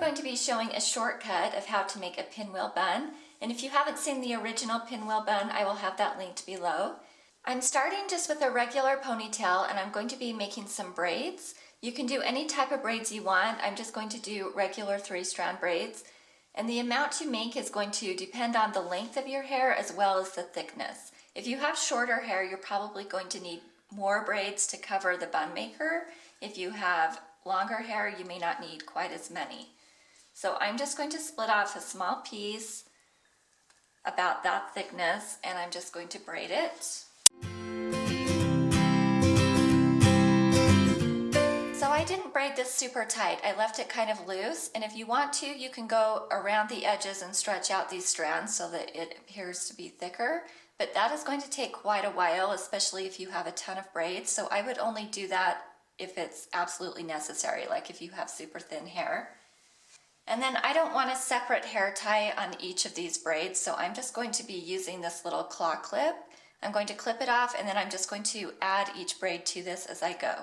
going to be showing a shortcut of how to make a pinwheel bun. And if you haven't seen the original pinwheel bun, I will have that linked below. I'm starting just with a regular ponytail and I'm going to be making some braids. You can do any type of braids you want. I'm just going to do regular 3-strand braids. And the amount you make is going to depend on the length of your hair as well as the thickness. If you have shorter hair, you're probably going to need more braids to cover the bun maker. If you have longer hair, you may not need quite as many. So I'm just going to split off a small piece about that thickness and I'm just going to braid it. So I didn't braid this super tight. I left it kind of loose, and if you want to, you can go around the edges and stretch out these strands so that it appears to be thicker, but that is going to take quite a while, especially if you have a ton of braids. So I would only do that if it's absolutely necessary, like if you have super thin hair. And then I don't want a separate hair tie on each of these braids, so I'm just going to be using this little claw clip. I'm going to clip it off and then I'm just going to add each braid to this as I go.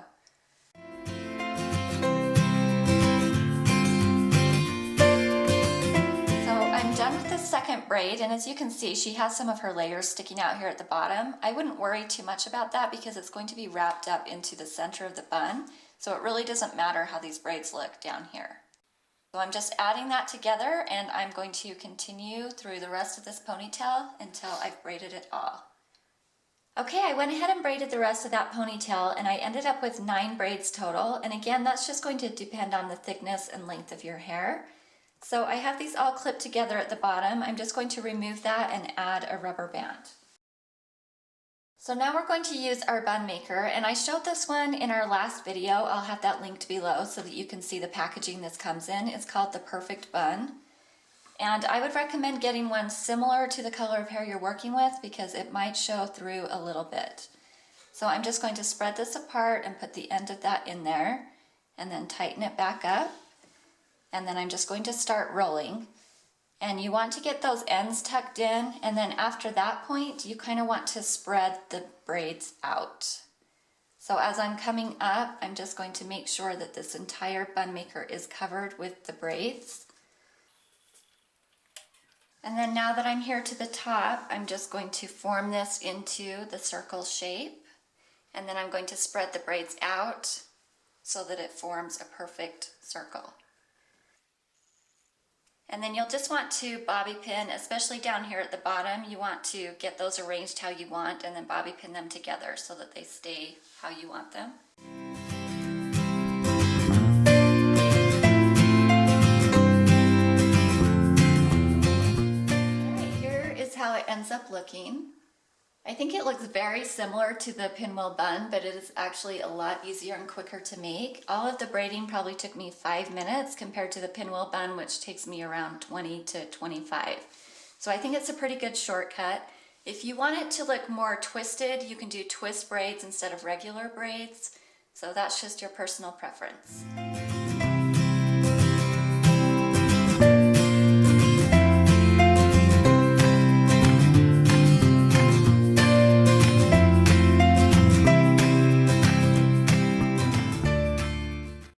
So I'm done with the second braid, and as you can see, she has some of her layers sticking out here at the bottom. I wouldn't worry too much about that because it's going to be wrapped up into the center of the bun, so it really doesn't matter how these braids look down here. So I'm just adding that together and I'm going to continue through the rest of this ponytail until I've braided it all. Okay, I went ahead and braided the rest of that ponytail and I ended up with 9 braids total. And again, that's just going to depend on the thickness and length of your hair. So I have these all clipped together at the bottom. I'm just going to remove that and add a rubber band. So now we're going to use our bun maker, and I showed this one in our last video. I'll have that linked below so that you can see the packaging this comes in. It's called the Perfect Bun. And I would recommend getting one similar to the color of hair you're working with because it might show through a little bit. So I'm just going to spread this apart and put the end of that in there and then tighten it back up. And then I'm just going to start rolling. And you want to get those ends tucked in, and then after that point, you kind of want to spread the braids out. So as I'm coming up, I'm just going to make sure that this entire bun maker is covered with the braids. And then now that I'm here to the top, I'm just going to form this into the circle shape. And then I'm going to spread the braids out so that it forms a perfect circle. And then you'll just want to bobby pin, especially down here at the bottom. You want to get those arranged how you want and then bobby pin them together so that they stay how you want them. Alright, here is how it ends up looking. I think it looks very similar to the pinwheel bun, but it is actually a lot easier and quicker to make. All of the braiding probably took me 5 minutes compared to the pinwheel bun, which takes me around 20 to 25. So I think it's a pretty good shortcut. If you want it to look more twisted, you can do twist braids instead of regular braids. So that's just your personal preference.